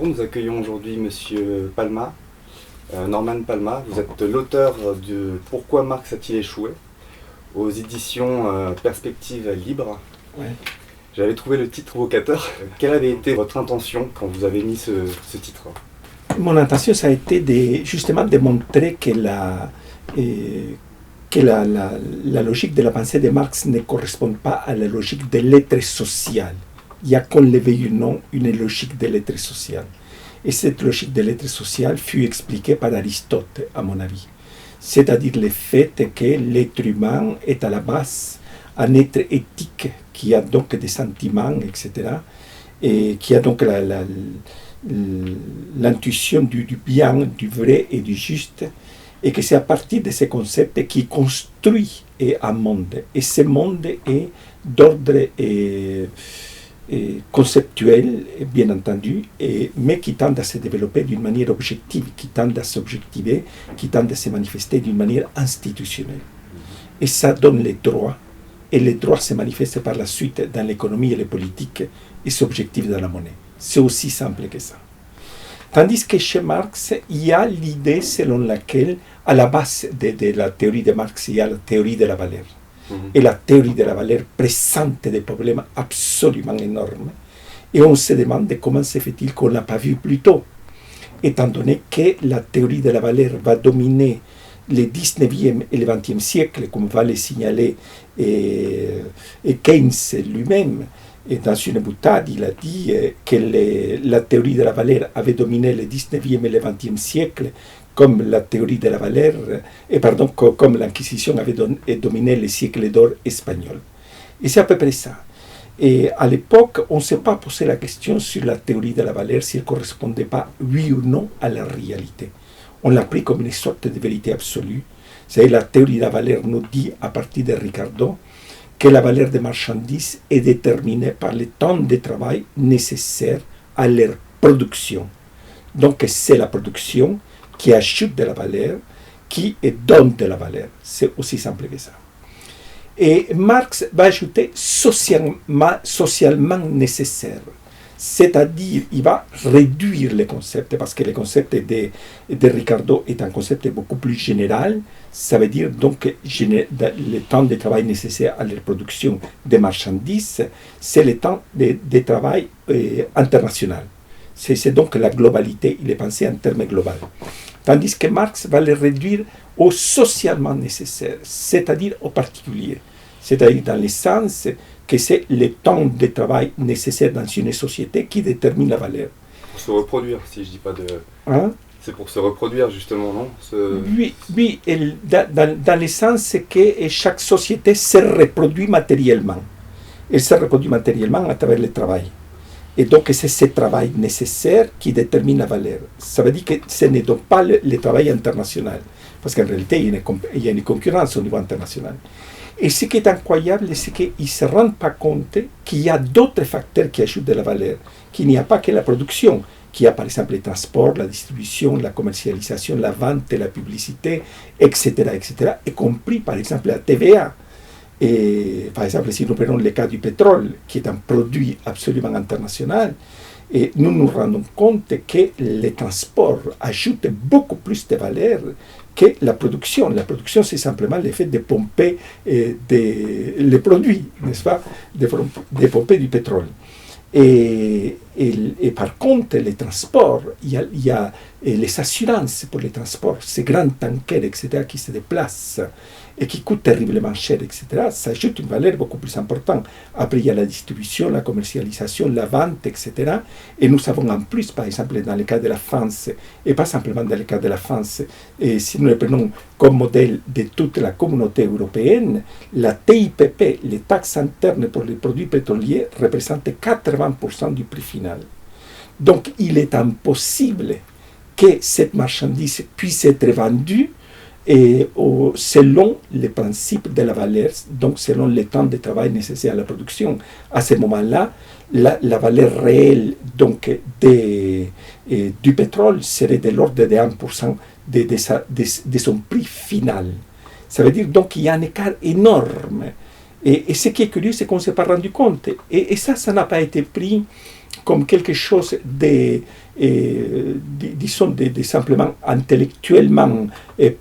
nous accueillons aujourd'hui Monsieur Palma, Norman Palma. Vous êtes l'auteur de Pourquoi Marx a-t-il échoué aux éditions Perspectives Libres. Ouais. J'avais trouvé le titre provocateur. Quelle avait été votre intention quand vous avez mis ce titre? Mon intention, ça a été justement de montrer que la logique de la pensée de Marx ne correspond pas à la logique de l'être social. Il y a, qu'on le veuille ou non, une logique de l'être social. Et cette logique de l'être social fut expliquée par Aristote, à mon avis. C'est-à-dire le fait que l'être humain est à la base un être éthique qui a donc des sentiments, etc. Et qui a donc l'intuition du bien, du vrai et du juste. Et que c'est à partir de ces concepts qu'il construit un monde. Et ce monde est d'ordre conceptuel, bien entendu, mais qui tend à se développer d'une manière objective, qui tend à s'objectiver, qui tend à se manifester d'une manière institutionnelle. Et ça donne les droits. Et les droits se manifestent par la suite dans l'économie et les politiques et s'objectivent dans la monnaie. C'est aussi simple que ça. Tandis que chez Marx, il y a l'idée selon laquelle, à la base de la théorie de Marx, il y a la théorie de la valeur. Et la théorie de la valeur présente des problèmes absolument énormes. Et on se demande comment se fait-il qu'on ne l'a pas vu plus tôt, étant donné que la théorie de la valeur va dominer le 19e et le 20e siècle, comme va le signaler Keynes lui-même. Et dans une boutade, il a dit que la théorie de la valeur avait dominé le 19e et le 20e siècle, comme la théorie de la valeur, comme l'Inquisition avait dominé le siècle d'or espagnol. Et c'est à peu près ça. Et à l'époque, on ne s'est pas posé la question sur la théorie de la valeur, si elle ne correspondait pas, oui ou non, à la réalité. On l'a pris comme une sorte de vérité absolue. C'est la théorie de la valeur nous dit, à partir de Ricardo, que la valeur des marchandises est déterminée par le temps de travail nécessaire à leur production. Donc c'est la production qui ajoute de la valeur, qui donne de la valeur. C'est aussi simple que ça. Et Marx va ajouter socialement nécessaire. C'est-à-dire, il va réduire les concepts, parce que le concept de Ricardo est un concept beaucoup plus général. Ça veut dire donc le temps de travail nécessaire à la production des marchandises, c'est le temps de travail international. C'est donc la globalité, il est pensé en termes globaux. Tandis que Marx va le réduire au socialement nécessaire, c'est-à-dire au particulier. C'est-à-dire dans le sens que c'est le temps de travail nécessaire dans une société qui détermine la valeur. Pour se reproduire, si je ne dis pas de... Hein? C'est pour se reproduire, justement, non? Oui, dans le sens que chaque société se reproduit matériellement. Elle se reproduit matériellement à travers le travail. Et donc, c'est ce travail nécessaire qui détermine la valeur. Ça veut dire que ce n'est donc pas le travail international. Parce qu'en réalité, il y a une concurrence au niveau international. Et ce qui est incroyable, c'est qu'ils ne se rendent pas compte qu'il y a d'autres facteurs qui ajoutent de la valeur, qu'il n'y a pas que la production, qu'il y a par exemple le transport, la distribution, la commercialisation, la vente, la publicité, etc., y compris par exemple la TVA. Et par exemple, si nous prenons le cas du pétrole, qui est un produit absolument international, et nous nous rendons compte que le transport ajoute beaucoup plus de valeur que la production. La production, c'est simplement le fait de pomper les produits, n'est-ce pas, de pomper du pétrole. Et par contre, les transports, il y a les assurances pour les transports, ces grands tankers, etc., qui se déplacent et qui coûtent terriblement cher, etc., ça ajoute une valeur beaucoup plus importante. Après, il y a la distribution, la commercialisation, la vente, etc. Et nous savons en plus, par exemple, dans le cas de la France, et pas simplement dans le cas de la France, et si nous le prenons comme modèle de toute la communauté européenne, la TIPP, les taxes internes pour les produits pétroliers, représentent 80% du prix final. Donc, il est impossible que cette marchandise puisse être vendue selon les principes de la valeur, donc selon le temps de travail nécessaire à la production. À ce moment-là, la valeur réelle donc, du pétrole serait de l'ordre de 1% de son prix final. Ça veut dire donc qu'il y a un écart énorme. Et ce qui est curieux, c'est qu'on ne s'est pas rendu compte. Et ça n'a pas été pris comme quelque chose disons, de simplement intellectuellement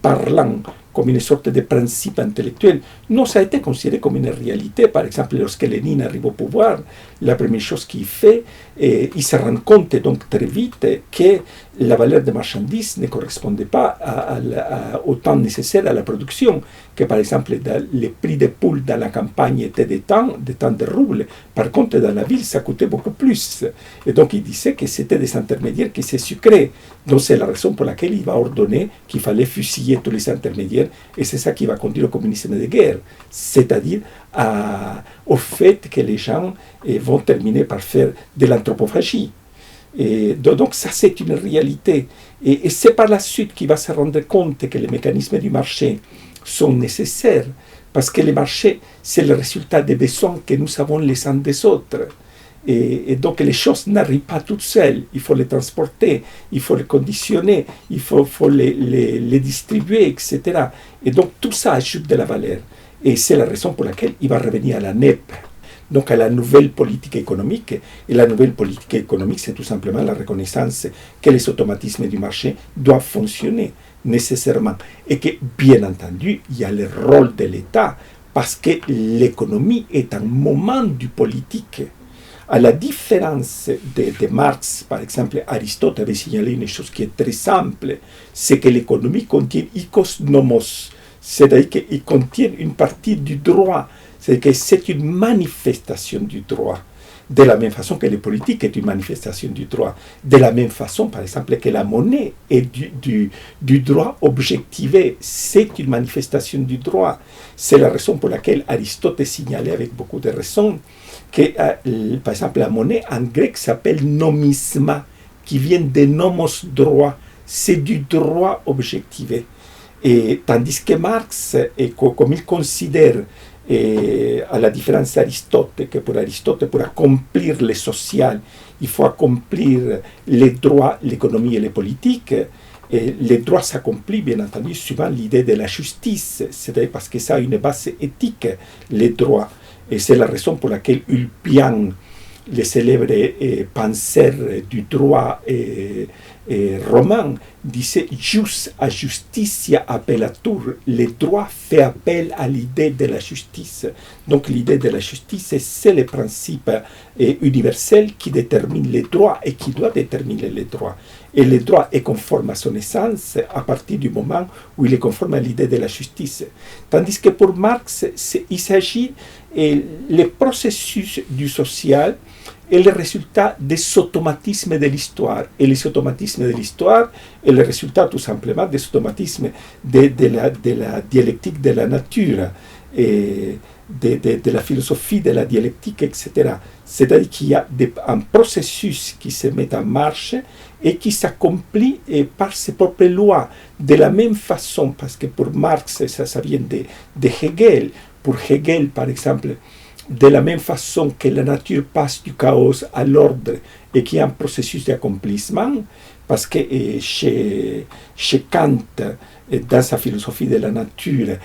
parlant, comme une sorte de principe intellectuel. Non, ça a été considéré comme une réalité. Par exemple, lorsque Lénine arrive au pouvoir, la première chose qu'il fait, il se rend compte donc très vite que la valeur des marchandises ne correspondait pas au temps nécessaire à la production, que par exemple les prix des poules dans la campagne étaient des temps de roubles, par contre dans la ville ça coûtait beaucoup plus. Et donc il disait que c'était des intermédiaires qui se sucraient. Donc c'est la raison pour laquelle il va ordonner qu'il fallait fusiller tous les intermédiaires, et c'est ça qui va conduire au communisme de guerre, c'est-à-dire au fait que les gens vont terminer par faire de l'anthropophagie. Et donc ça c'est une réalité. Et c'est par la suite qu'il va se rendre compte que les mécanismes du marché sont nécessaires, parce que le marché c'est le résultat des besoins que nous avons les uns des autres. Et donc les choses n'arrivent pas toutes seules, il faut les transporter, il faut les conditionner, il faut les distribuer, etc. Et donc tout ça ajoute de la valeur. Et c'est la raison pour laquelle il va revenir à la NEP, donc à la nouvelle politique économique. Et la nouvelle politique économique, c'est tout simplement la reconnaissance que les automatismes du marché doivent fonctionner nécessairement. Et que, bien entendu, il y a le rôle de l'État, parce que l'économie est un moment du politique. À la différence de Marx, par exemple, Aristote avait signalé une chose qui est très simple, c'est que l'économie contient ikos nomos, c'est-à-dire qu'il contient une partie du droit, c'est-à-dire que c'est une manifestation du droit, de la même façon que les politiques est une manifestation du droit, de la même façon, par exemple, que la monnaie est du droit objectivé, c'est une manifestation du droit. C'est la raison pour laquelle Aristote signalait avec beaucoup de raison que, par exemple, la monnaie en grec s'appelle nomisma, qui vient de nomos droit, c'est du droit objectivé. Et tandis que Marx, comme il considère, à la différence d'Aristote, que pour Aristote, pour accomplir le social, il faut accomplir les droits, l'économie et les politiques. Et les droits s'accomplissent, bien entendu, suivant l'idée de la justice, c'est-à-dire parce que ça a une base éthique, les droits. Et c'est la raison pour laquelle Ulpian, le célèbre penseur du droit romain, disait jus a justitia appellatur, le droit fait appel à l'idée de la justice. Donc l'idée de la justice, c'est le principe universel qui détermine les droits et qui doit déterminer les droits. Et le droit est conforme à son essence à partir du moment où il est conforme à l'idée de la justice. Tandis que pour Marx, il s'agit le processus du social est le résultat des automatismes de l'histoire. Et les automatismes de l'histoire est le résultat tout simplement des automatismes de la dialectique de la nature, et de la philosophie de la dialectique, etc. C'est-à-dire qu'il y a un processus qui se met en marche et qui s'accomplit par ses propres lois. De la même façon, parce que pour Marx, ça vient de Hegel. Pour Hegel, par exemple, de la même façon que la nature passe du chaos à l'ordre et qu'il y a un processus d'accomplissement, parce que chez Kant, dans sa philosophie de la nature,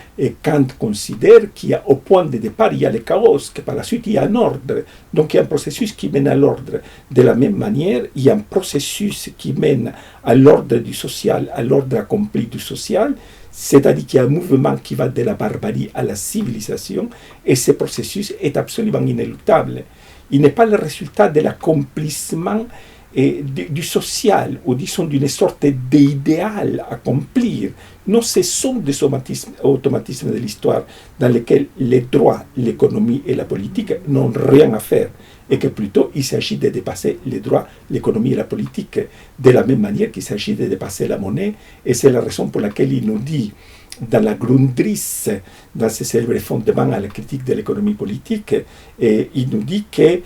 Kant considère qu'il y a au point de départ, il y a le chaos, que par la suite il y a un ordre. Donc il y a un processus qui mène à l'ordre. De la même manière, il y a un processus qui mène à l'ordre du social, à l'ordre accompli du social, c'est-à-dire qu'il y a un mouvement qui va de la barbarie à la civilisation, et ce processus est absolument inéluctable. Il n'est pas le résultat de l'accomplissement du social, ou disons d'une sorte d'idéal à accomplir. Non, ce sont des automatismes de l'histoire dans lesquels les droits, l'économie et la politique n'ont rien à faire, et que plutôt il s'agit de dépasser les droits, l'économie et la politique, de la même manière qu'il s'agit de dépasser la monnaie. Et c'est la raison pour laquelle il nous dit, dans la Grundrisse, dans ses célèbres fondements à la critique de l'économie politique, il nous dit que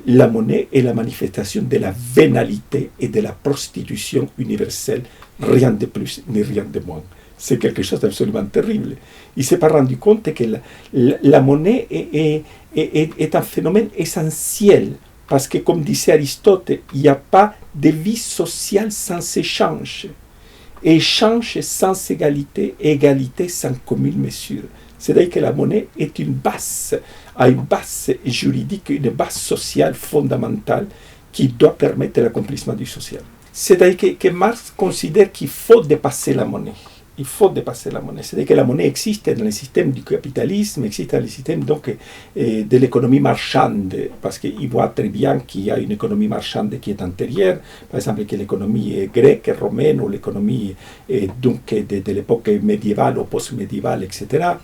la monnaie est la manifestation de la vénalité et de la prostitution universelle, rien de plus ni rien de moins. C'est quelque chose d'absolument terrible. Il ne s'est pas rendu compte que la monnaie est un phénomène essentiel, parce que, comme disait Aristote, il n'y a pas de vie sociale sans échange. Échange sans égalité, égalité sans commune mesure. C'est-à-dire que la monnaie a une base juridique, une base sociale fondamentale qui doit permettre l'accomplissement du social. C'est-à-dire que Marx considère qu'il faut dépasser la monnaie. Il faut dépasser la monnaie. C'est-à-dire que la monnaie existe dans le système du capitalisme, existe dans le système donc, de l'économie marchande, parce qu'il voit très bien qu'il y a une économie marchande qui est antérieure, par exemple que l'économie grecque, romaine, ou l'économie donc, de l'époque médiévale ou post-médiévale, etc.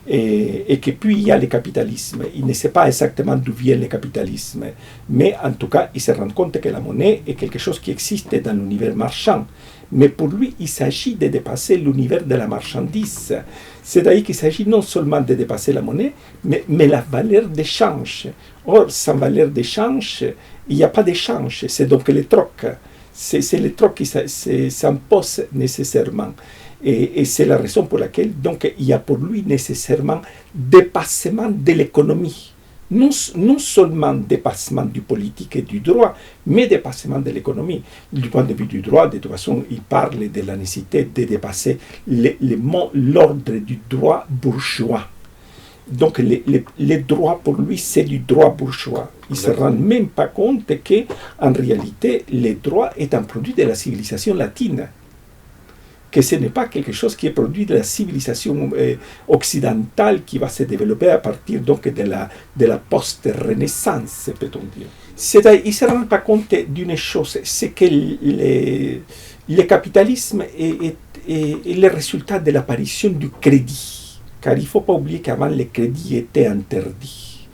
Et que puis il y a le capitalisme. Il ne sait pas exactement d'où vient le capitalisme, mais en tout cas, il se rend compte que la monnaie est quelque chose qui existe dans l'univers marchand. Mais pour lui, il s'agit de dépasser l'univers de la marchandise. C'est-à-dire qu'il s'agit non seulement de dépasser la monnaie, mais la valeur d'échange. Or, sans valeur d'échange, il n'y a pas d'échange. C'est donc le troc. C'est le troc qui s'impose nécessairement. Et c'est la raison pour laquelle donc, il y a pour lui nécessairement dépassement de l'économie. Non seulement dépassement du politique et du droit, mais dépassement de l'économie. Du point de vue du droit, de toute façon, il parle de la nécessité de dépasser l'ordre du droit bourgeois. Donc, les droits, pour lui, c'est du droit bourgeois. Il ne se rend même pas compte qu'en réalité, le droit est un produit de la civilisation latine. Que ce n'est pas quelque chose qui est produit de la civilisation occidentale qui va se développer à partir donc de la post-renaissance, peut-on dire. C'est-à-dire, il ne se rend pas compte d'une chose, c'est que le capitalisme est le résultat de l'apparition du crédit. Car il ne faut pas oublier qu'avant, le crédit était interdit.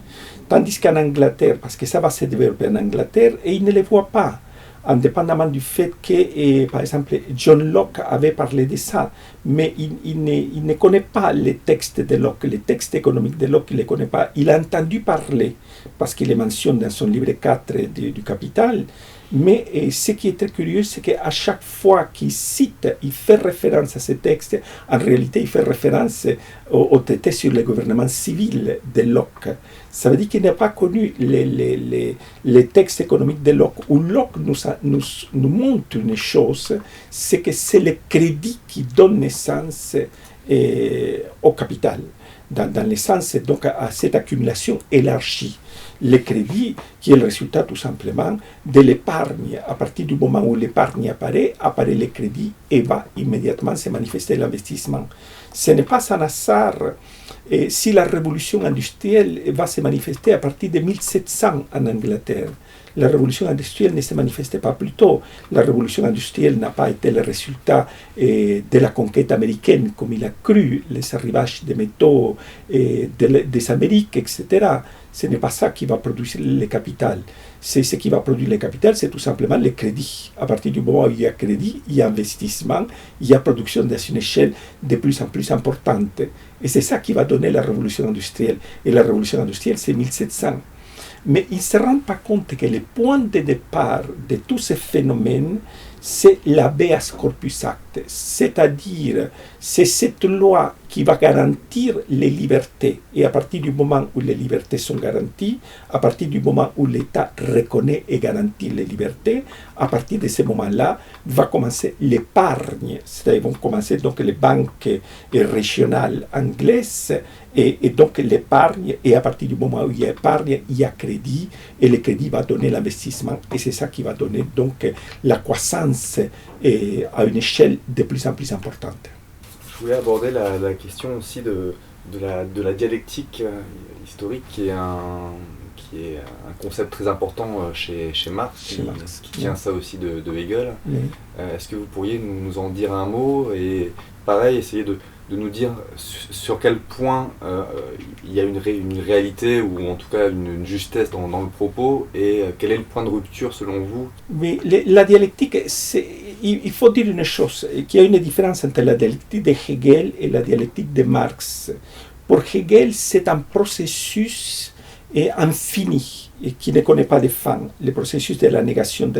Tandis qu'en Angleterre, parce que ça va se développer en Angleterre, et ils ne le voient pas. Indépendamment du fait que, par exemple, John Locke avait parlé de ça, mais il ne connaît pas les textes de Locke, les textes économiques de Locke, il ne les connaît pas. Il a entendu parler, parce qu'il les mentionne dans son livre 4 du Capital, mais ce qui est très curieux, c'est qu'à chaque fois qu'il cite, il fait référence à ces textes, en réalité, il fait référence au traité sur le gouvernement civil de Locke. Ça veut dire qu'il n'a pas connu les textes économiques de Locke, où Locke nous montre une chose, c'est que c'est le crédit qui donne naissance au capital, dans le sens donc à cette accumulation élargie. Le crédit qui est le résultat tout simplement de l'épargne. À partir du moment où l'épargne apparaît le crédit et va immédiatement se manifester l'investissement. Ce n'est pas un hasard si la révolution industrielle va se manifester à partir de 1700 en Angleterre. La révolution industrielle ne se manifestait pas plus tôt. La révolution industrielle n'a pas été le résultat de la conquête américaine, comme il a cru, les arrivages des métaux des Amériques, etc. Ce n'est pas ça qui va produire le capital. C'est ce qui va produire le capital, c'est tout simplement le crédit. À partir du moment où il y a crédit, il y a investissement, il y a production dans une échelle de plus en plus importante. Et c'est ça qui va donner la révolution industrielle. Et la révolution industrielle, c'est 1700. Mais il ne se rend pas compte que le point de départ de tous ces phénomènes, c'est l'habeas corpus act, c'est-à-dire c'est cette loi qui va garantir les libertés. Et à partir du moment où les libertés sont garanties, à partir du moment où l'État reconnaît et garantit les libertés, à partir de ce moment-là, va commencer l'épargne. C'est-à-dire vont commencer donc les banques régionales anglaises, et donc l'épargne, et à partir du moment où il y a épargne, il y a crédit, et le crédit va donner l'investissement, et c'est ça qui va donner donc la croissance à une échelle de plus en plus importante. Je voulais aborder la question aussi de la dialectique historique, qui est un concept très important chez Marx, qui tient ça aussi de Hegel. Oui. Est-ce que vous pourriez nous en dire un mot, et pareil, essayer de nous dire sur quel point il y a une réalité, ou en tout cas une justesse dans le propos, et quel est le point de rupture selon vous? Mais la dialectique, il faut dire une chose, qu'il y a une différence entre la dialectique de Hegel et la dialectique de Marx. Pour Hegel, c'est un processus infini et qui ne connaît pas de fin. Le processus de la négation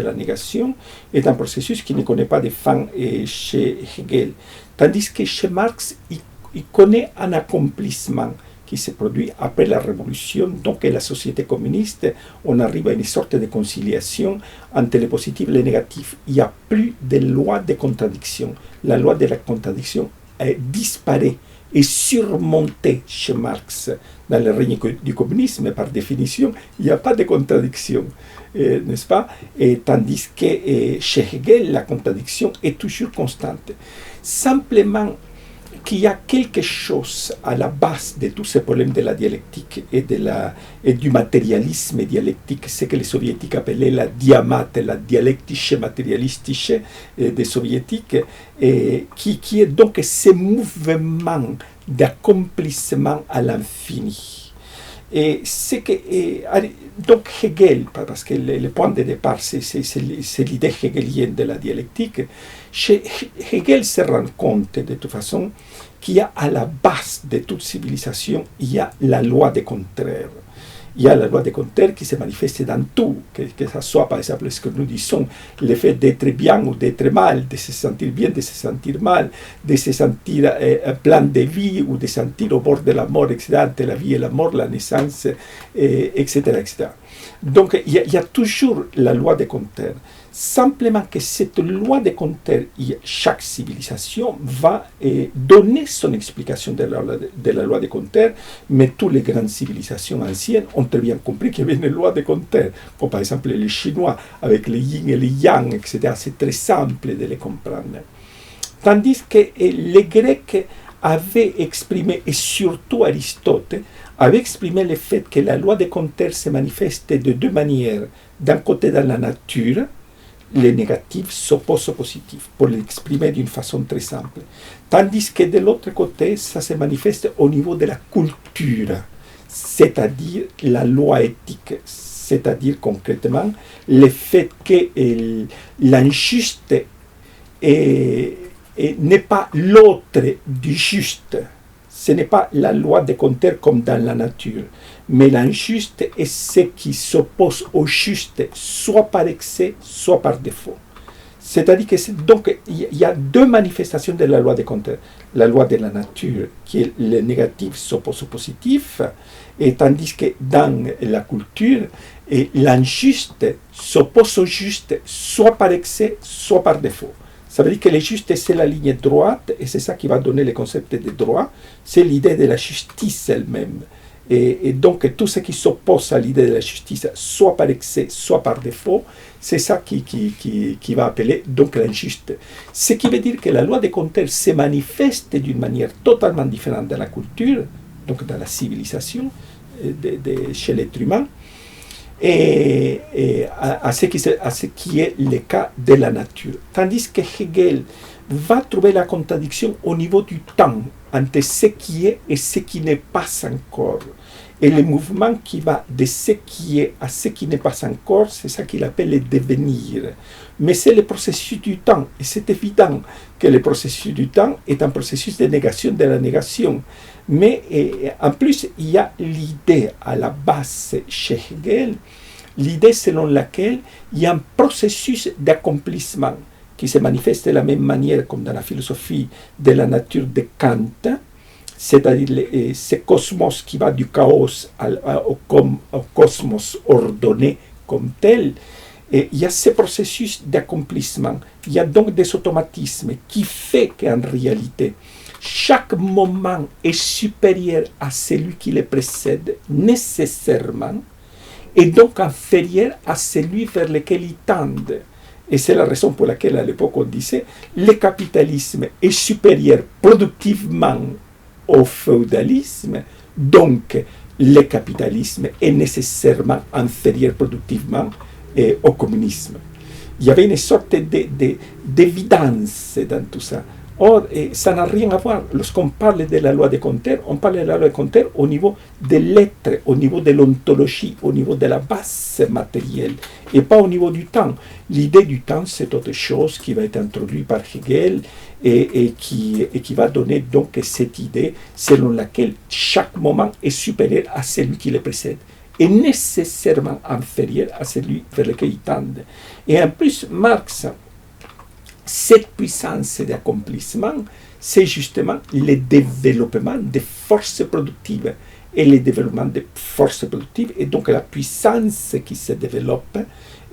est un processus qui ne connaît pas de fin chez Hegel. Tandis que chez Marx, il connaît un accomplissement qui se produit après la Révolution, donc et la société communiste. On arrive à une sorte de conciliation entre le positif et le négatif. Il n'y a plus de loi de contradiction. La loi de la contradiction disparaît et surmonté chez Marx dans le règne du communisme, par définition, il n'y a pas de contradiction, n'est-ce pas? Et tandis que chez Hegel, la contradiction est toujours constante. Simplement qu'il y a quelque chose à la base de tous ces problèmes de la dialectique et du matérialisme dialectique, ce que les soviétiques appelaient la diamate, la dialectische matérialistische des soviétiques, qui est donc ce mouvement d'accomplissement à l'infini. Et c'est que, donc Hegel, parce que le point de départ, c'est l'idée hegelienne de la dialectique, chez Hegel se rend compte de toute façon qu'il y a à la base de toute civilisation, il y a la loi des contraires. Il y a la loi des contraires qui se manifeste dans tout, que ce soit par exemple ce que nous disons, le fait d'être bien ou d'être mal, de se sentir bien, de se sentir mal, de se sentir plein de vie ou de se sentir au bord de la mort, etc., entre la vie et la mort, la naissance, etc., etc. Donc il y a toujours la loi des contraires. Simplement que cette loi des contraires, chaque civilisation va donner son explication de la loi des contraires, mais toutes les grandes civilisations anciennes ont très bien compris qu'il y avait une loi des contraires, comme par exemple les Chinois avec les yin et les yang, etc. C'est très simple de les comprendre. Tandis que les Grecs avaient exprimé, et surtout Aristote, avait exprimé le fait que la loi des contraires se manifeste de deux manières. D'un côté dans la nature, les négatifs s'opposent aux positifs, pour l'exprimer d'une façon très simple. Tandis que de l'autre côté, ça se manifeste au niveau de la culture, c'est-à-dire la loi éthique, c'est-à-dire concrètement le fait que l'injuste n'est pas l'autre du juste. Ce n'est pas la loi des contraires comme dans la nature, mais l'injuste est ce qui s'oppose au juste, soit par excès, soit par défaut. C'est-à-dire que donc il y a deux manifestations de la loi des contraires. La loi de la nature, qui est le négatif s'oppose au positif, et tandis que dans la culture, l'injuste s'oppose au juste, soit par excès, soit par défaut. Ça veut dire que le juste, c'est la ligne droite, et c'est ça qui va donner le concept de droit, c'est l'idée de la justice elle-même. Et donc, tout ce qui s'oppose à l'idée de la justice, soit par excès, soit par défaut, c'est ça qui va appeler donc l'injuste. Ce qui veut dire que la loi des contraires se manifeste d'une manière totalement différente dans la culture, donc dans la civilisation, chez l'être humain, et à ce qui est le cas de la nature. Tandis que Hegel va trouver la contradiction au niveau du temps, entre ce qui est et ce qui n'est pas encore. Et le mouvement qui va de ce qui est à ce qui n'est pas encore, c'est ça qu'il appelle le devenir. Mais c'est le processus du temps. Et c'est évident que le processus du temps est un processus de négation de la négation. Mais en plus, il y a l'idée à la base chez Hegel, l'idée selon laquelle il y a un processus d'accomplissement qui se manifeste de la même manière comme dans la philosophie de la nature de Kant, c'est-à-dire ce cosmos qui va du chaos au cosmos ordonné comme tel. Et il y a ce processus d'accomplissement. Il y a donc des automatismes qui font qu'en réalité, chaque moment est supérieur à celui qui le précède nécessairement, et donc inférieur à celui vers lequel il tendent. Et c'est la raison pour laquelle à l'époque on disait le capitalisme est supérieur productivement au féodalisme, donc le capitalisme est nécessairement inférieur productivement au communisme. Il y avait une sorte d'évidence dans tout ça. Or, ça n'a rien à voir. Lorsqu'on parle de la loi des contraires, on parle de la loi des contraires au niveau de l'être, au niveau de l'ontologie, au niveau de la base matérielle, et pas au niveau du temps. L'idée du temps, c'est autre chose qui va être introduite par Hegel et qui va donner donc cette idée selon laquelle chaque moment est supérieur à celui qui le précède et nécessairement inférieur à celui vers lequel il tend. Et en plus, Marx, cette puissance d'accomplissement, c'est justement le développement des forces productives. Et le développement des forces productives est donc la puissance qui se développe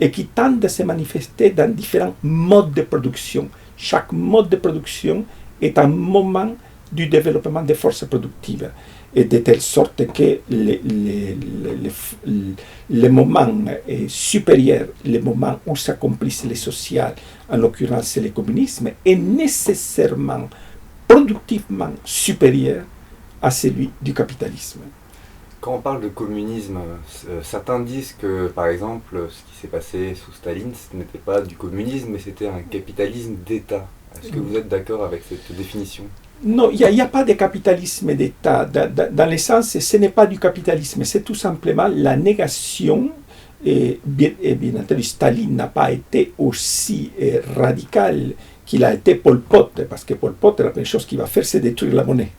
et qui tend à se manifester dans différents modes de production. Chaque mode de production est un moment du développement des forces productives, et de telle sorte que les moments supérieurs, les moments où s'accomplissent les sociales, en l'occurrence le communisme, est nécessairement, productivement supérieur à celui du capitalisme. Quand on parle de communisme, certains disent que, par exemple, ce qui s'est passé sous Staline, ce n'était pas du communisme, mais c'était un capitalisme d'État. Est-ce que vous êtes d'accord avec cette définition ? Non, il n'y a pas de capitalisme d'État. Dans le sens, ce n'est pas du capitalisme, c'est tout simplement la négation. Et bien entendu, Staline n'a pas été aussi radical qu'il a été Pol Pot, parce que Pol Pot, la première chose qu'il va faire, c'est détruire la monnaie.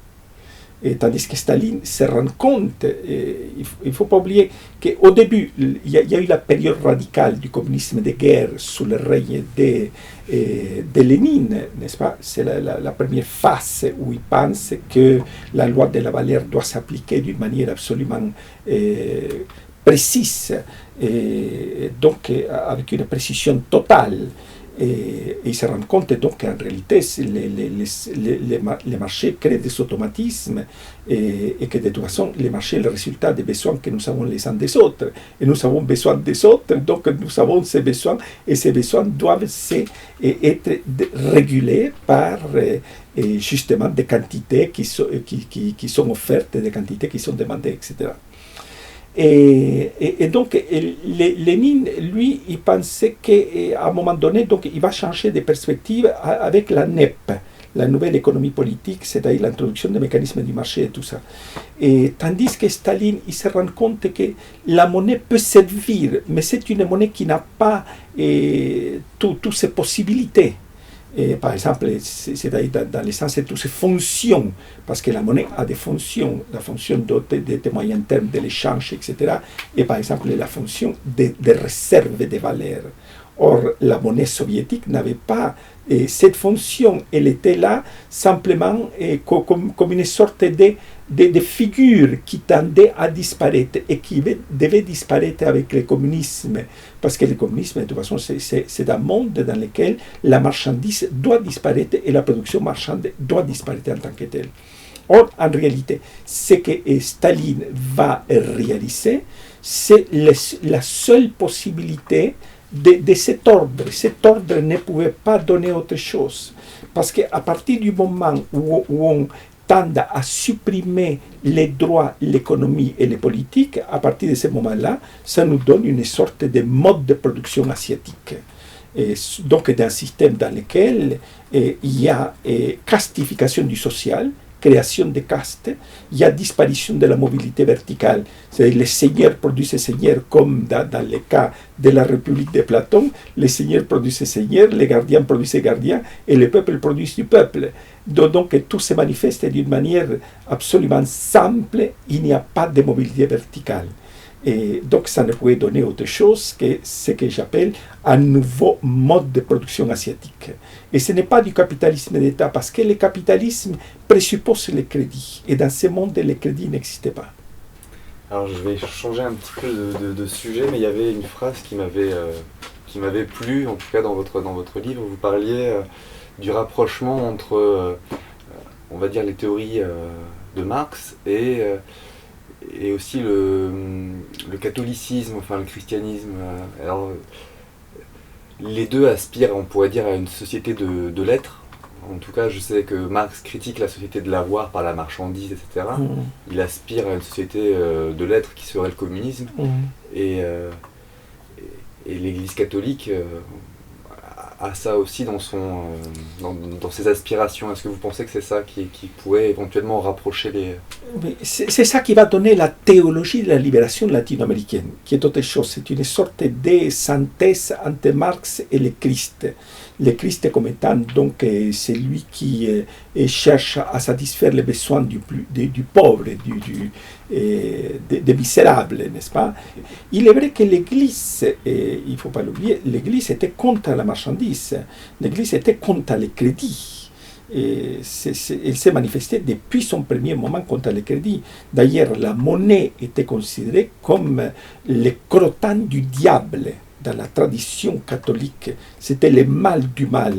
Et tandis que Staline se rend compte, il ne faut pas oublier qu'au début, il y a eu la période radicale du communisme de guerre sous le règne de Lénine, n'est-ce pas? C'est la première phase où il pense que la loi de la valeur doit s'appliquer d'une manière absolument précise, et donc avec une précision totale. Et il se rend compte donc qu'en réalité les marchés créent des automatismes et que de toute façon les marchés sont le résultat des besoins que nous avons les uns des autres, et nous avons besoin des autres, donc nous avons ces besoins, et ces besoins doivent être régulés par justement des quantités qui sont offertes, des quantités qui sont demandées, etc. Et donc, Lénine, lui, il pensait qu'à un moment donné, donc, il va changer de perspective avec la NEP, la nouvelle économie politique, c'est-à-dire l'introduction des mécanismes du marché et tout ça. Et tandis que Staline, il se rend compte que la monnaie peut servir, mais c'est une monnaie qui n'a pas toutes ses possibilités. Et par exemple, c'est-à-dire dans le sens de toutes ces fonctions, parce que la monnaie a des fonctions, la fonction de moyen terme de l'échange, etc., et par exemple la fonction de réserve de valeur. Or, la monnaie soviétique n'avait pas cette fonction, elle était là simplement comme une sorte de figure qui tendait à disparaître et qui devait disparaître avec le communisme, parce que le communisme, de toute façon, c'est un monde dans lequel la marchandise doit disparaître et la production marchande doit disparaître en tant que telle. Or, en réalité, ce que Staline va réaliser, c'est la seule possibilité de cet ordre. Cet ordre ne pouvait pas donner autre chose. Parce qu'à partir du moment où on tend à supprimer les droits, l'économie et les politiques, à partir de ce moment-là, ça nous donne une sorte de mode de production asiatique. Et donc d'un système dans lequel il y a castification du social, création de castes, il y a disparition de la mobilité verticale. C'est-à-dire les seigneurs produisent seigneurs, comme dans le cas de la République de Platon, les seigneurs produisent seigneurs, les gardiens produisent gardiens, et le peuple produit du peuple. Donc tout se manifeste d'une manière absolument simple, il n'y a pas de mobilité verticale. Et donc ça ne pouvait donner autre chose que ce que j'appelle un nouveau mode de production asiatique. Et ce n'est pas du capitalisme d'État, parce que le capitalisme présuppose le crédit. Et dans ce monde, le crédit n'existait pas. Alors je vais changer un petit peu de sujet, mais il y avait une phrase qui m'avait plu, en tout cas dans votre livre. Vous parliez du rapprochement entre, on va dire, les théories de Marx et aussi le catholicisme, enfin le christianisme. Alors, les deux aspirent, on pourrait dire, à une société de l'être. En tout cas, je sais que Marx critique la société de l'avoir par la marchandise, etc. Il aspire à une société de l'être qui serait le communisme. Et l'Église catholique a ça aussi dans ses aspirations. Est-ce que vous pensez que c'est ça qui pourrait éventuellement rapprocher les... C'est ça qui va donner la théologie de la libération latino-américaine, qui est autre chose. C'est une sorte de synthèse entre Marx et le Christ. Le Christ comme étant donc celui qui cherche à satisfaire les besoins du pauvre, des misérables, n'est-ce pas? Il est vrai que l'Église, il ne faut pas l'oublier, l'Église était contre la marchandise, l'Église était contre le crédit. Elle s'est manifestée depuis son premier moment contre le crédit. D'ailleurs, la monnaie était considérée comme le crottin du diable. Dans la tradition catholique, c'était le mal du mal.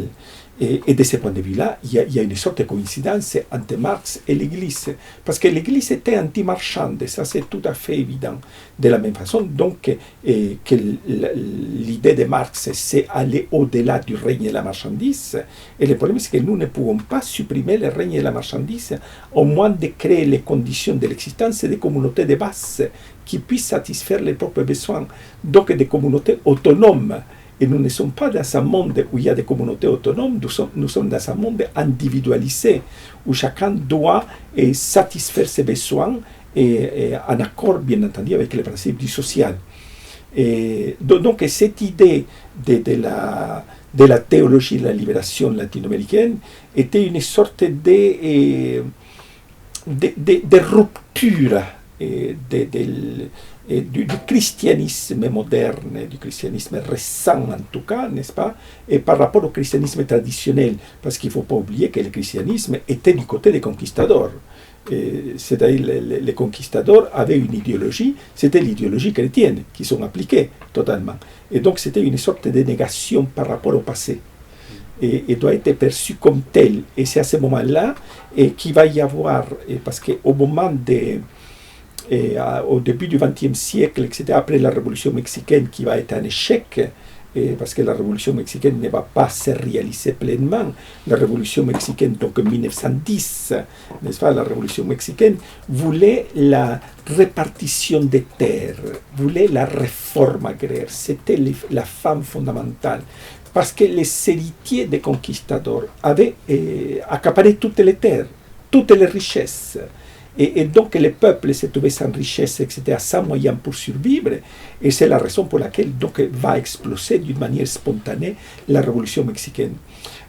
Et de ce point de vue-là, il y a une sorte de coïncidence entre Marx et l'Église. Parce que l'Église était anti-marchande, ça c'est tout à fait évident. De la même façon, donc, que l'idée de Marx, c'est aller au-delà du règne de la marchandise. Et le problème, c'est que nous ne pouvons pas supprimer le règne de la marchandise, au moins de créer les conditions de l'existence des communautés de base qui puissent satisfaire les propres besoins. Donc, des communautés autonomes. Et nous ne sommes pas dans un monde où il y a des communautés autonomes, nous sommes dans un monde individualisé, où chacun doit satisfaire ses besoins et en accord, bien entendu, avec les principes du social. Et donc, cette idée de la théologie de la libération latino-américaine était une sorte de rupture du christianisme moderne, du christianisme récent en tout cas, n'est-ce pas, et par rapport au christianisme traditionnel, parce qu'il ne faut pas oublier que le christianisme était du côté des conquistadors. C'est-à-dire les conquistadors avaient une idéologie, c'était l'idéologie chrétienne qui sont appliquées totalement. Et donc c'était une sorte de négation par rapport au passé. Et doit être perçu comme tel. Et c'est à ce moment-là qu'il va y avoir, parce qu'au moment au début du XXe siècle, etc., après la Révolution mexicaine qui va être un échec, parce que la Révolution mexicaine ne va pas se réaliser pleinement. La Révolution mexicaine, donc en 1910, n'est-ce pas, la Révolution mexicaine voulait la répartition des terres, voulait la réforme agraire. C'était la femme fondamentale. Parce que les héritiers des conquistadors avaient accaparé toutes les terres, toutes les richesses. Et donc les peuples se trouvaient sans richesse, etc., sans moyens pour survivre. Et c'est la raison pour laquelle donc, va exploser d'une manière spontanée la révolution mexicaine.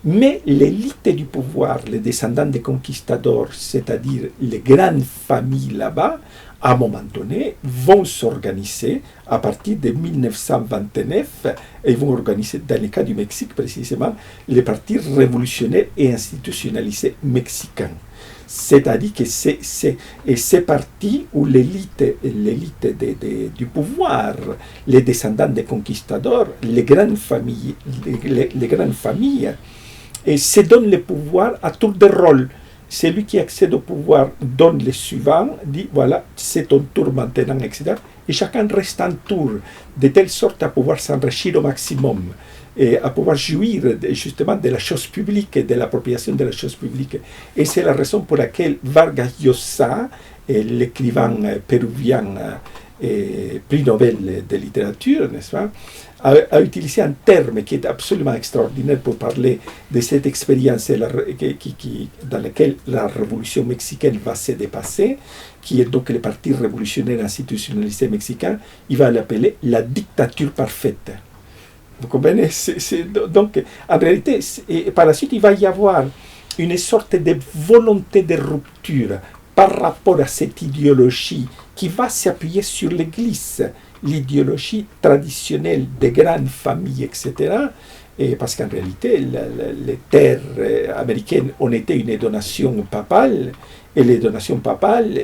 Mais l'élite du pouvoir, les descendants des conquistadors, c'est-à-dire les grandes familles là-bas, à un moment donné, vont s'organiser à partir de 1929, et ils vont organiser, dans le cas du Mexique précisément, les partis révolutionnaires et institutionnalisés mexicains. C'est-à-dire que ces partis où l'élite du pouvoir, les descendants des conquistadors, les grandes familles, et se donnent le pouvoir à tour de rôle. Celui qui accède au pouvoir donne le suivant, dit voilà, c'est ton tour maintenant, etc. Et chacun reste en tour, de telle sorte à pouvoir s'enrichir au maximum, et à pouvoir jouir justement de la chose publique, de l'appropriation de la chose publique. Et c'est la raison pour laquelle Vargas Llosa, l'écrivain péruvien prix Nobel de littérature, n'est-ce pas, a utilisé un terme qui est absolument extraordinaire pour parler de cette expérience dans laquelle la révolution mexicaine va se dépasser, qui est donc le parti révolutionnaire institutionnalisé mexicain. Il va l'appeler la dictature parfaite. Vous comprenez? Donc, en réalité, par la suite, il va y avoir une sorte de volonté de rupture par rapport à cette idéologie qui va s'appuyer sur l'Église, l'idéologie traditionnelle des grandes familles, etc. Et parce qu'en réalité, les terres américaines ont été une donation papale, et les donations papales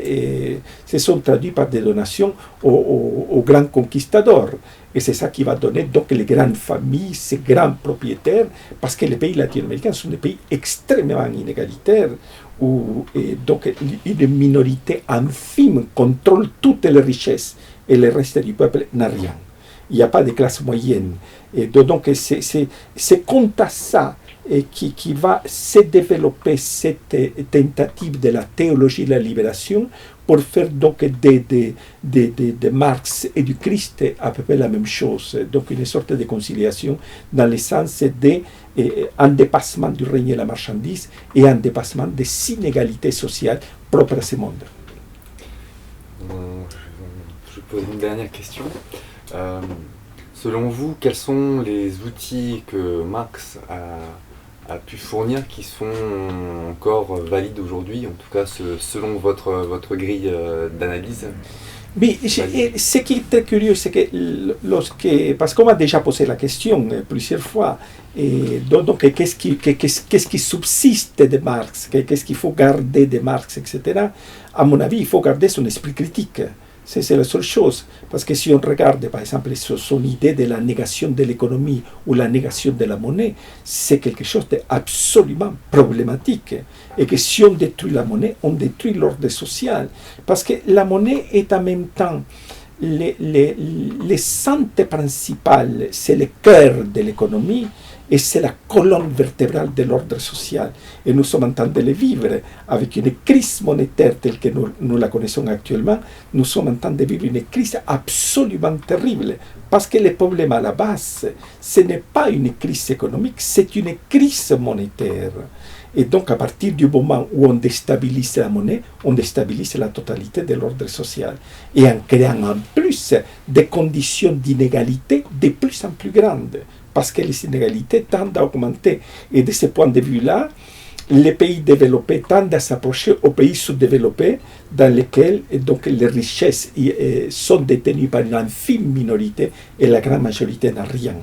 se sont traduites par des donations aux grands conquistadors. Et c'est ça qui va donner donc les grandes familles, ces grands propriétaires, parce que les pays latino-américains sont des pays extrêmement inégalitaires, où donc une minorité infime contrôle toutes les richesses, et le reste du peuple n'a rien. Il n'y a pas de classe moyenne. Et donc c'est contre ça qui va se développer cette tentative de la théologie de la libération pour faire donc de Marx et du Christ à peu près la même chose. Donc une sorte de conciliation dans le sens d'un dépassement du règne de la marchandise et un dépassement des inégalités sociales propres à ce monde. Je pose une dernière question. Selon vous, quels sont les outils que Marx a pu fournir qui sont encore valides aujourd'hui, en tout cas selon votre grille d'analyse? Oui, ce qui est très curieux, c'est que parce qu'on m'a déjà posé la question plusieurs fois, et donc qu'est-ce qui subsiste de Marx, qu'est-ce qu'il faut garder de Marx, etc. À mon avis, il faut garder son esprit critique. C'est la seule chose. Parce que si on regarde, par exemple, son idée de la négation de l'économie ou la négation de la monnaie, c'est quelque chose d'absolument problématique. Et que si on détruit la monnaie, on détruit l'ordre social. Parce que la monnaie est en même temps les centres principales, c'est le cœur de l'économie et c'est la colonne vertébrale de l'ordre social. Et nous sommes en train de le vivre avec une crise monétaire telle que nous la connaissons actuellement. Nous sommes en train de vivre une crise absolument terrible parce que le problème à la base, ce n'est pas une crise économique, c'est une crise monétaire. Et donc, à partir du moment où on déstabilise la monnaie, on déstabilise la totalité de l'ordre social. Et en créant en plus des conditions d'inégalité de plus en plus grandes, parce que les inégalités tendent à augmenter. Et de ce point de vue-là, les pays développés tendent à s'approcher aux pays sous-développés dans lesquels donc, les richesses sont détenues par une infime minorité et la grande majorité n'a rien.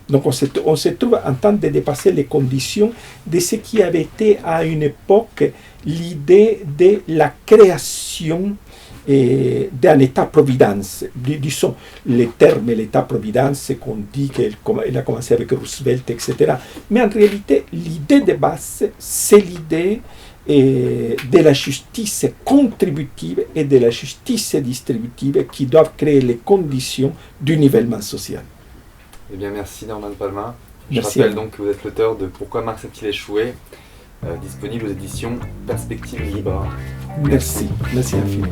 Donc on se trouve en train de dépasser les conditions de ce qui avait été à une époque l'idée de la création d'un État-providence. Disons, les termes l'État-providence qu'on dit qu'elle a commencé avec Roosevelt, etc. Mais en réalité, l'idée de base, c'est l'idée de la justice contributive et de la justice distributive qui doivent créer les conditions du nivellement social. Eh bien, merci Norman Palma. Merci. Je rappelle donc que vous êtes l'auteur de Pourquoi Marx a-t-il échoué, disponible aux éditions Perspectives Libres. Merci infiniment.